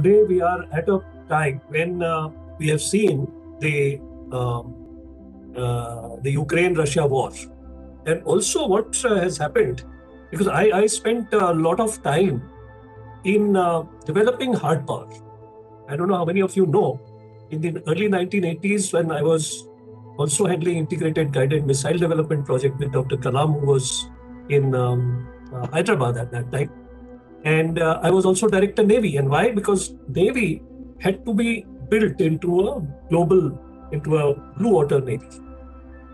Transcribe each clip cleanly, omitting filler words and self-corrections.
today we are at a time when we have seen um, the Ukraine-Russia war, and also what has happened, because I spent a lot of time in developing hard power. I don't know how many of you know, in the early 1980s, when I was also handling integrated guided missile development project with Dr. Kalam, who was in Hyderabad at that time. And I was also director Navy. And why? Because Navy had to be built into a blue water Navy.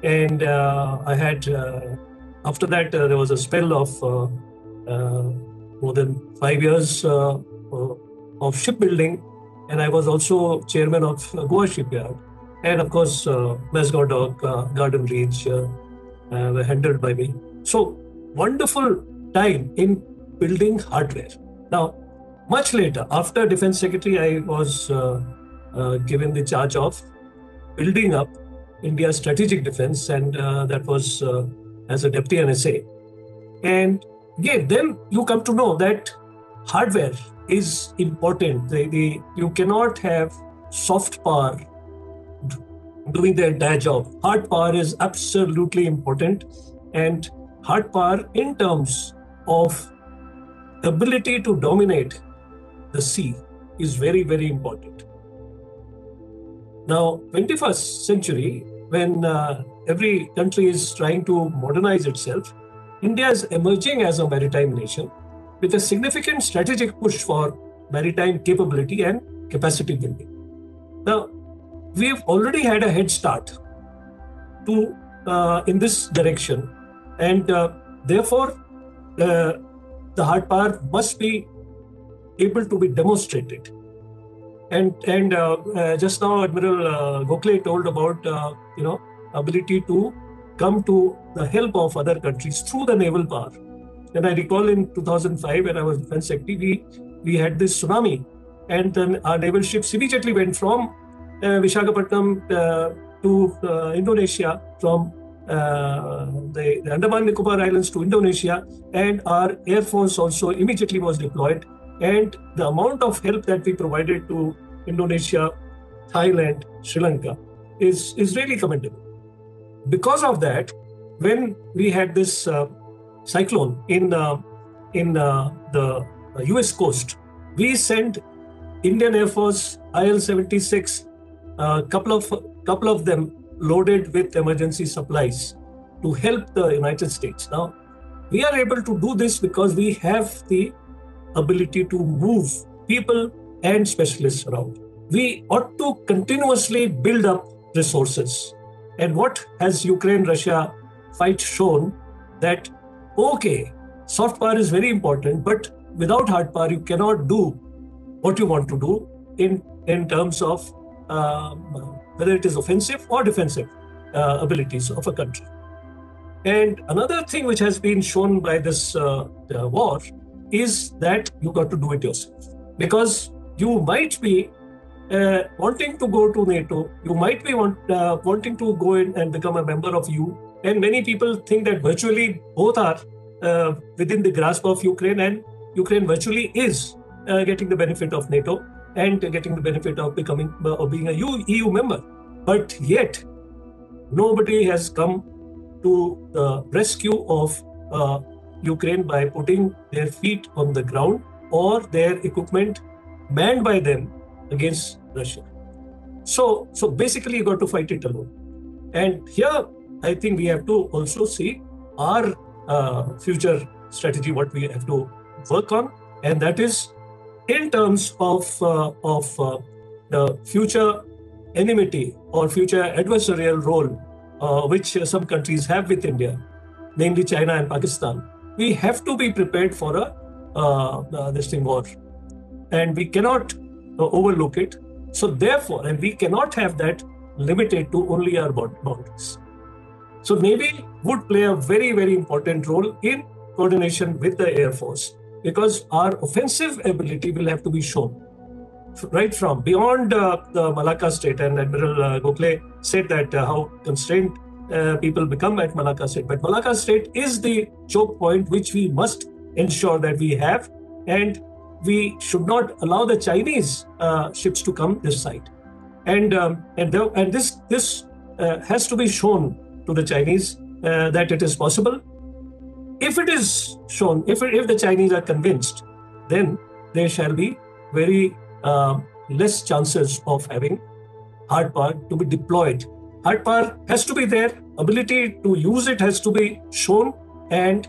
And I had, after that, there was a spell of more than 5 years of shipbuilding. And I was also chairman of Goa Shipyard. And of course, Masgordog, Garden Reach were handled by me. So wonderful time in building hardware. Now, much later, after Defense Secretary, I was given the charge of building up India's strategic defense, and that was as a deputy NSA. And again, then you come to know that hardware is important. You cannot have soft power doing the entire job. Hard power is absolutely important, and hard power in terms of ability to dominate the sea is very, very important. Now, 21st century, when every country is trying to modernize itself, India is emerging as a maritime nation with a significant strategic push for maritime capability and capacity building. Now, we've already had a head start in this direction, and therefore, the hard power must be able to be demonstrated. And just now, Admiral Gokhale told about ability to come to the help of other countries through the naval power. And I recall in 2005, when I was Defense Secretary, we had this tsunami, and then our naval ships immediately went from Visakhapatnam to Indonesia, from the Andaman Nicobar Islands to Indonesia, and our Air Force also immediately was deployed. And the amount of help that we provided to Indonesia, Thailand, Sri Lanka is really commendable. Because of that, when we had this cyclone in the US coast, we sent Indian Air Force IL-76, couple of them loaded with emergency supplies to help the United States. Now, we are able to do this because we have the ability to move people and specialists around. We ought to continuously build up resources. And what has Ukraine-Russia fight shown? That, okay, soft power is very important, but without hard power, you cannot do what you want to do in terms of whether it is offensive or defensive abilities of a country. And another thing which has been shown by this war is that you got to do it yourself. Because you might be wanting to go to NATO, you might be wanting to go in and become a member of EU, and many people think that virtually both are within the grasp of Ukraine, and Ukraine virtually is getting the benefit of NATO and getting the benefit of being a EU member. But yet, nobody has come to the rescue of Ukraine by putting their feet on the ground or their equipment manned by them against Russia. So basically, you got to fight it alone. And here, I think we have to also see our future strategy, what we have to work on, and that is in terms of the future enmity or future adversarial role which some countries have with India, namely China and Pakistan. We have to be prepared for this war, and we cannot overlook it. So therefore, and we cannot have that limited to only our boundaries. So Navy would play a very, very important role in coordination with the Air Force, because our offensive ability will have to be shown right from beyond the Malacca Strait. And Admiral Gokhale said that how constrained people become at Malacca Strait. But Malacca Strait is the choke point which we must ensure that we have. And we should not allow the Chinese ships to come this side. And this has to be shown to the Chinese that it is possible. If it is shown, if the Chinese are convinced, then there shall be very less chances of having hard power to be deployed. Hard power has to be there, ability to use it has to be shown, and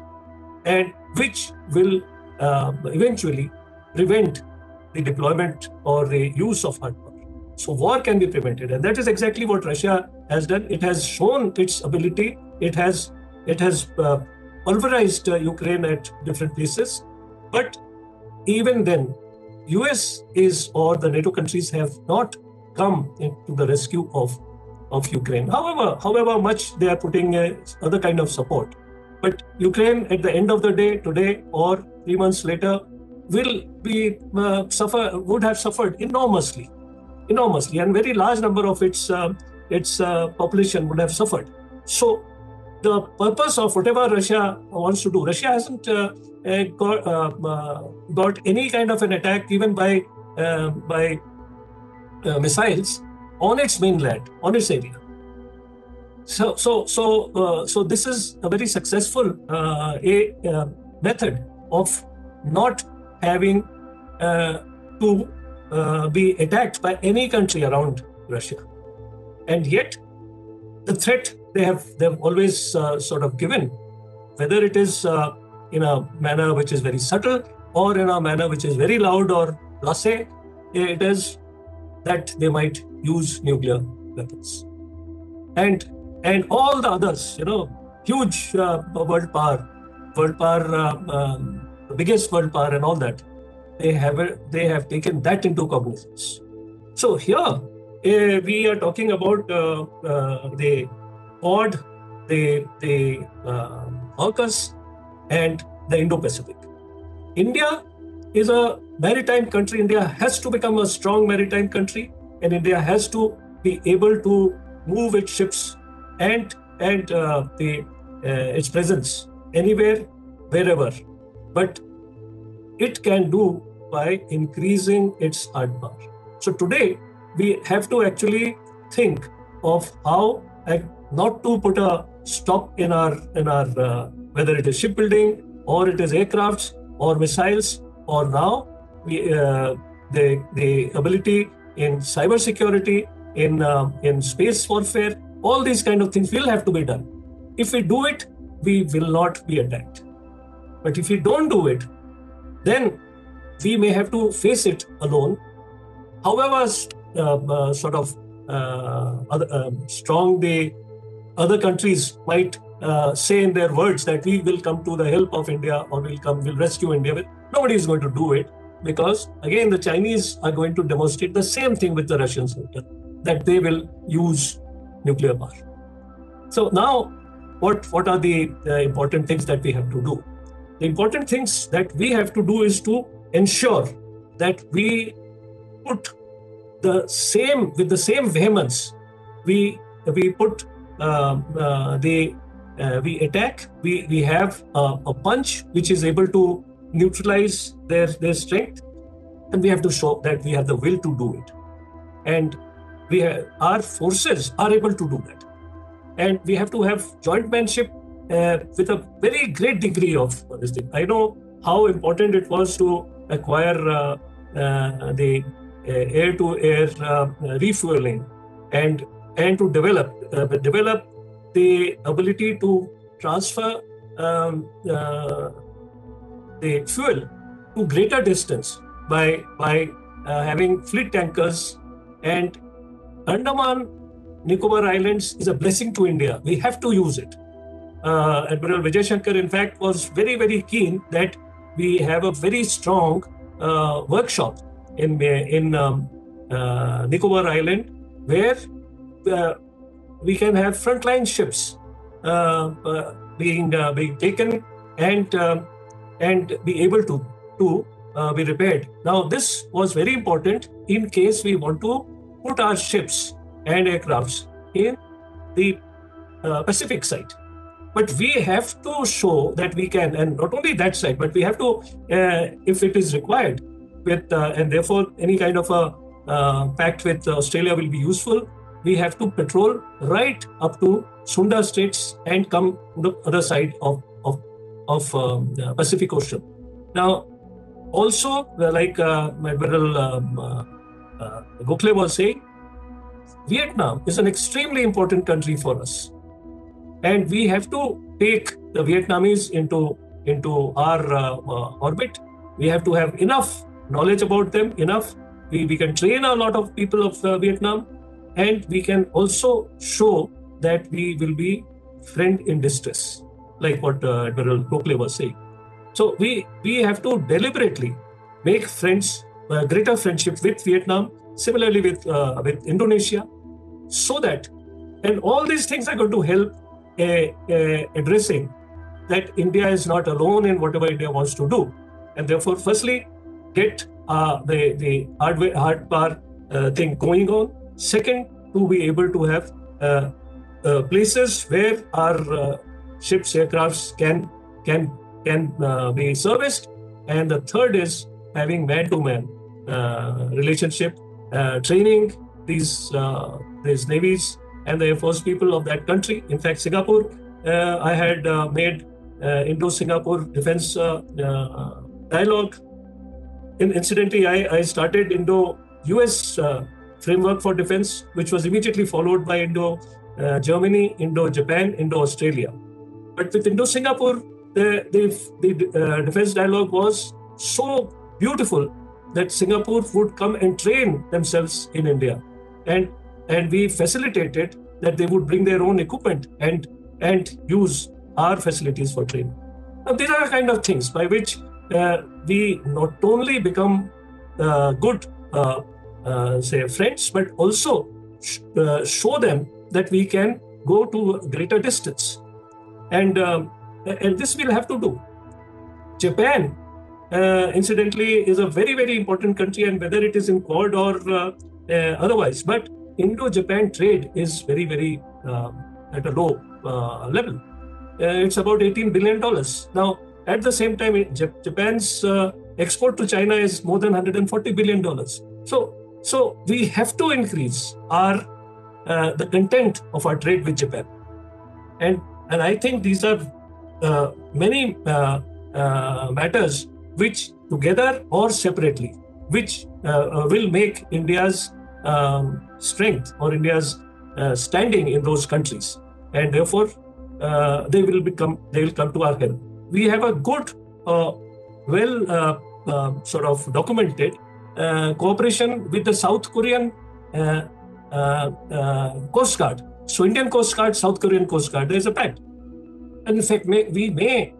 which will eventually prevent the deployment or the use of hard power. So war can be prevented, and that is exactly what Russia has done. It has shown its ability. It has pulverized Ukraine at different places, but even then, US or the NATO countries have not come into the rescue of Ukraine. However much they are putting other kind of support, but Ukraine at the end of the day, today or 3 months later, would have suffered enormously, and very large number of its population would have suffered. So the purpose of whatever Russia wants to do, Russia hasn't got any kind of an attack even by missiles on its mainland, on its area. So this is a very successful method of not having to be attacked by any country around Russia, and yet the threat they have always sort of given, whether it is in a manner which is very subtle or in a manner which is very loud or blasé, it is that they might use nuclear weapons, and all the others, huge world power, the biggest world power, and all that, they have taken that into cognizance. So here we are talking about the Quad, the AUKUS, and the Indo-Pacific. India is a maritime country. India has to become a strong maritime country, and India has to be able to move its ships and its presence anywhere, wherever. But it can do by increasing its hard power. So today we have to actually think of how not to put a stop in our whether it is shipbuilding or it is aircrafts or missiles, or now the ability in cybersecurity, in space warfare. All these kind of things will have to be done. If we do it, we will not be attacked. But if we don't do it, then we may have to face it alone. However strong the other countries might say in their words that we will come to the help of India or we'll rescue India, but nobody is going to do it, because again the Chinese are going to demonstrate the same thing with the Russians later, that they will use nuclear power. So now what are the important things that we have to do? The important things that we have to do is to ensure that we put with the same vehemence, we put we attack. We have a punch which is able to neutralize their strength, and we have to show that we have the will to do it, and our forces are able to do that, and we have to have jointmanship with a very great degree of this thing. I know how important it was to acquire the air-to-air refueling and to develop the ability to transfer the fuel to greater distance by having fleet tankers. And Andaman Nicobar Islands is a blessing to India. We have to use it. Admiral Vijay Shankar, in fact, was very, very keen that we have a very strong workshop in Nicobar Island, where we can have frontline ships being taken and be able to be repaired. Now, this was very important in case we want to put our ships and aircrafts in the Pacific side. But we have to show that we can, and not only that side, but we have to, if it is required, and therefore any kind of a pact with Australia will be useful. We have to patrol right up to Sunda Straits and come to the other side of the Pacific Ocean. Now, also, like Admiral Gokhale was saying, Vietnam is an extremely important country for us, and we have to take the Vietnamese into our orbit. We have to have enough knowledge about them, enough. We can train a lot of people of Vietnam, and we can also show that we will be friend in distress, like what Admiral Gokhale was saying. So we have to deliberately make friends, greater friendship with Vietnam, similarly with Indonesia, so that, and all these things are going to help addressing that India is not alone in whatever India wants to do, and therefore, firstly, get the hard power thing going on. Second, to be able to have places where our ships, aircrafts can be serviced, and the third is having man-to-man relationship, training these navies and the Air Force people of that country. In fact, Singapore, I had made Indo-Singapore defense dialogue. Incidentally, I started Indo-US framework for defense, which was immediately followed by Indo-Germany, Indo-Japan, Indo-Australia. But with Indo-Singapore, the defense dialogue was so beautiful that Singapore would come and train themselves in India, and we facilitated that they would bring their own equipment and use our facilities for training. Now, these are the kind of things by which we not only become good, say, friends, but also show them that we can go to a greater distance, and this we'll have to do. Japan, incidentally, is a very, very important country, and whether it is in Quad or otherwise, but Indo-Japan trade is very, very at a low level. It's about $18 billion. Now, at the same time, Japan's export to China is more than $140 billion. So we have to increase the content of our trade with Japan. And I think these are many matters which, together or separately, which will make India's strength or India's standing in those countries, and therefore they will come to our help. We have a good, sort of documented cooperation with the South Korean Coast Guard. So Indian Coast Guard, South Korean Coast Guard, there is a pact. And in fact, we may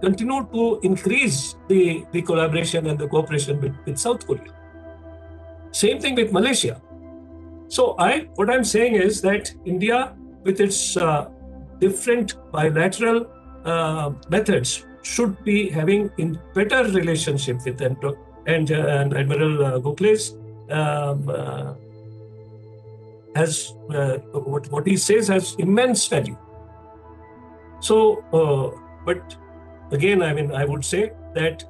continue to increase the collaboration and the cooperation with South Korea. Same thing with Malaysia. So what I'm saying is that India, with its different bilateral methods, should be having a better relationship with them. And Admiral Gokhale's has what he says has immense value. So, but again, I mean, I would say that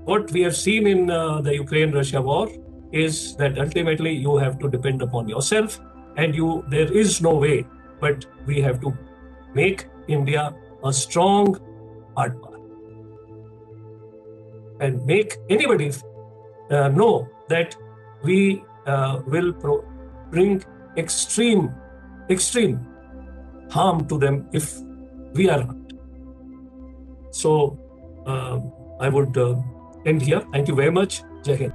what we have seen in the Ukraine-Russia war is that ultimately you have to depend upon yourself, and there is no way, but we have to make India a strong hard power and make anybody know that we will bring extreme harm to them if we are not. So I would end here. Thank you very much. Jai Hind.